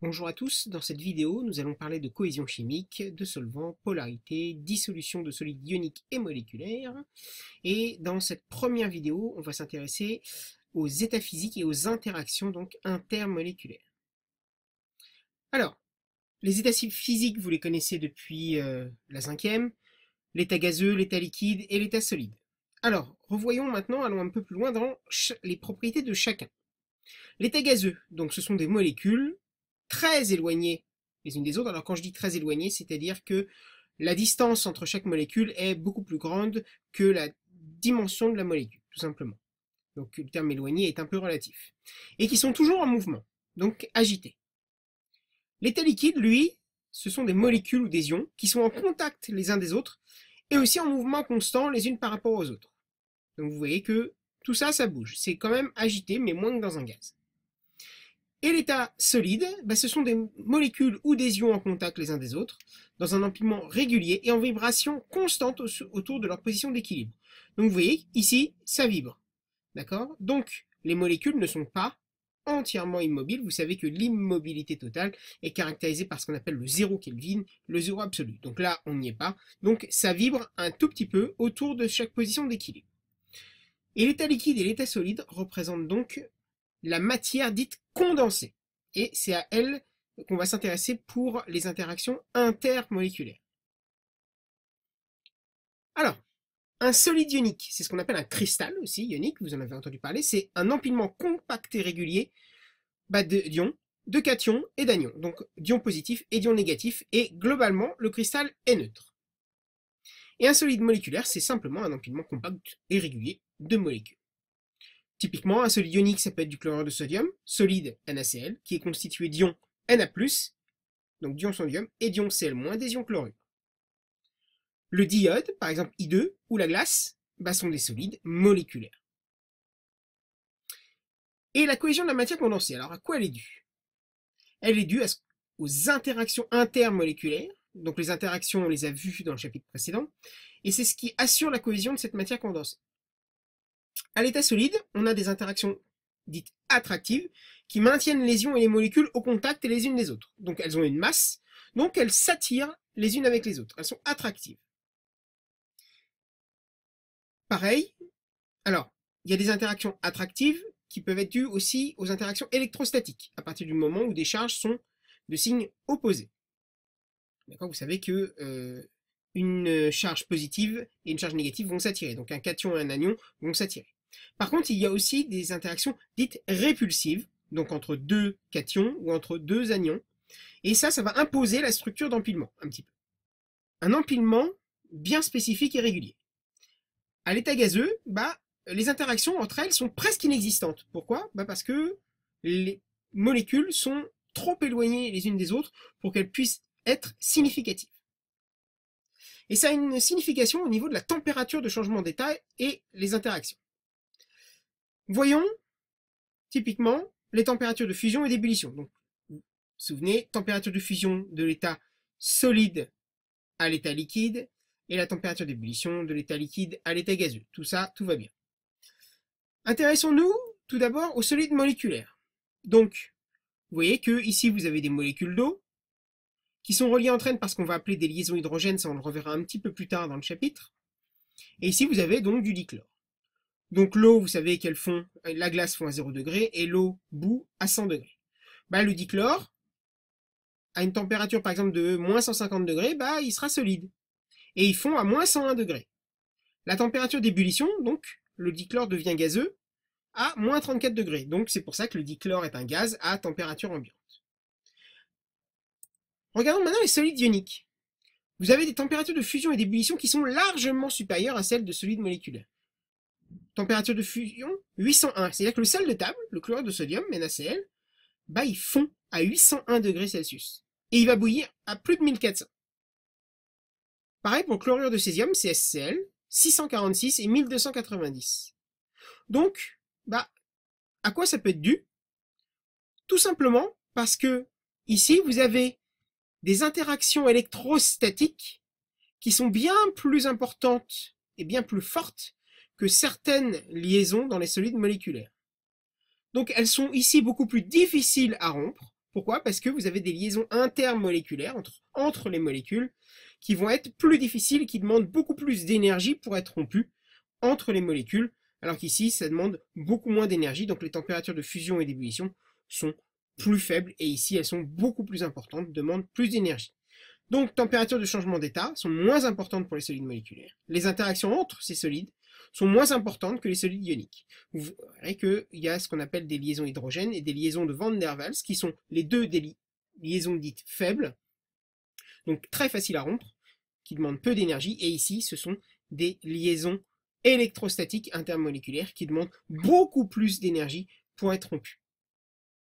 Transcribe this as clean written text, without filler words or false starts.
Bonjour à tous, dans cette vidéo nous allons parler de cohésion chimique, de solvants, polarité, dissolution de solides ioniques et moléculaires. Et dans cette première vidéo, on va s'intéresser aux états physiques et aux interactions donc intermoléculaires. Alors, les états physiques, vous les connaissez depuis la cinquième, l'état gazeux, l'état liquide et l'état solide. Alors, revoyons maintenant, allons un peu plus loin dans les propriétés de chacun. L'état gazeux, donc ce sont des molécules très éloignées les unes des autres. Alors quand je dis très éloignées, c'est-à-dire que la distance entre chaque molécule est beaucoup plus grande que la dimension de la molécule, tout simplement. Donc le terme éloigné est un peu relatif. Et qui sont toujours en mouvement, donc agités. L'état liquide, lui, ce sont des molécules ou des ions qui sont en contact les uns des autres et aussi en mouvement constant les unes par rapport aux autres. Donc vous voyez que tout ça, ça bouge. C'est quand même agité, mais moins que dans un gaz. Et l'état solide, ce sont des molécules ou des ions en contact les uns des autres, dans un empilement régulier et en vibration constante autour de leur position d'équilibre. Donc vous voyez, ici, ça vibre. D'accord? Donc, les molécules ne sont pas entièrement immobiles. Vous savez que l'immobilité totale est caractérisée par ce qu'on appelle le zéro Kelvin, le zéro absolu. Donc là, on n'y est pas. Donc ça vibre un tout petit peu autour de chaque position d'équilibre. Et l'état liquide et l'état solide représentent donc la matière dite condensée. Et c'est à elle qu'on va s'intéresser pour les interactions intermoléculaires. Alors, un solide ionique, c'est ce qu'on appelle un cristal aussi ionique, vous en avez entendu parler, c'est un empilement compact et régulier d'ions, de cations et d'anions, donc d'ions positifs et d'ions négatifs, et globalement, le cristal est neutre. Et un solide moléculaire, c'est simplement un empilement compact et régulier de molécules. Typiquement, un solide ionique, ça peut être du chlorure de sodium, solide NaCl, qui est constitué d'ions Na+, donc d'ions sodium, et d'ions Cl-, des ions chlorure. Le diode, par exemple I2, ou la glace, sont des solides moléculaires. Et la cohésion de la matière condensée, alors à quoi elle est due? Elle est due aux interactions intermoléculaires, donc les interactions, on les a vues dans le chapitre précédent, et c'est ce qui assure la cohésion de cette matière condensée. À l'état solide, on a des interactions dites attractives qui maintiennent les ions et les molécules au contact les unes des autres. Donc elles ont une masse, donc elles s'attirent les unes avec les autres. Elles sont attractives. Pareil, alors, il y a des interactions attractives qui peuvent être dues aussi aux interactions électrostatiques, à partir du moment où des charges sont de signes opposés. D'accord, vous savez que une charge positive et une charge négative vont s'attirer. Donc un cation et un anion vont s'attirer. Par contre, il y a aussi des interactions dites répulsives, donc entre deux cations ou entre deux anions. Et ça va imposer la structure d'empilement, un petit peu. Un empilement bien spécifique et régulier. À l'état gazeux, les interactions entre elles sont presque inexistantes. Pourquoi? Parce que les molécules sont trop éloignées les unes des autres pour qu'elles puissent être significatives. Et ça a une signification au niveau de la température de changement d'état et les interactions. Voyons, typiquement, les températures de fusion et d'ébullition. Donc, vous vous souvenez, température de fusion de l'état solide à l'état liquide, et la température d'ébullition de l'état liquide à l'état gazeux. Tout ça, tout va bien. Intéressons-nous tout d'abord aux solides moléculaires. Donc, vous voyez que ici vous avez des molécules d'eau qui sont reliées entre elles par ce qu'on va appeler des liaisons hydrogènes, ça on le reverra un petit peu plus tard dans le chapitre. Et ici vous avez donc du dichlore. Donc l'eau, vous savez qu'elle fond, la glace fond à 0 degré et l'eau bout à 100 degrés. Le dichlore, à une température par exemple de moins 150 degrés, il sera solide. Et il fond à moins 101 degrés. La température d'ébullition, donc, le dichlore devient gazeux à moins 34 degrés. Donc c'est pour ça que le dichlore est un gaz à température ambiante. Regardons maintenant les solides ioniques. Vous avez des températures de fusion et d'ébullition qui sont largement supérieures à celles de solides moléculaires. Température de fusion 801, c'est-à-dire que le sel de table, le chlorure de sodium, NaCl, il fond à 801 degrés Celsius. Et il va bouillir à plus de 1400. Pareil pour le chlorure de césium, CSCl, 646 et 1290. Donc, à quoi ça peut être dû? Tout simplement parce que ici, vous avez des interactions électrostatiques qui sont bien plus importantes et bien plus fortes que certaines liaisons dans les solides moléculaires. Donc elles sont ici beaucoup plus difficiles à rompre, Pourquoi? Parce que vous avez des liaisons intermoléculaires entre les molécules qui vont être plus difficiles, qui demandent beaucoup plus d'énergie pour être rompues entre les molécules, alors qu'ici, ça demande beaucoup moins d'énergie, donc les températures de fusion et d'ébullition sont plus faibles, et ici, elles sont beaucoup plus importantes, demandent plus d'énergie. Donc, températures de changement d'état sont moins importantes pour les solides moléculaires. Les interactions entre ces solides sont moins importantes que les solides ioniques. Vous verrez qu'il y a ce qu'on appelle des liaisons hydrogènes et des liaisons de Van der Waals, qui sont les deux des liaisons dites faibles, donc très faciles à rompre, qui demandent peu d'énergie, et ici, ce sont des liaisons électrostatiques intermoléculaires qui demandent beaucoup plus d'énergie pour être rompues.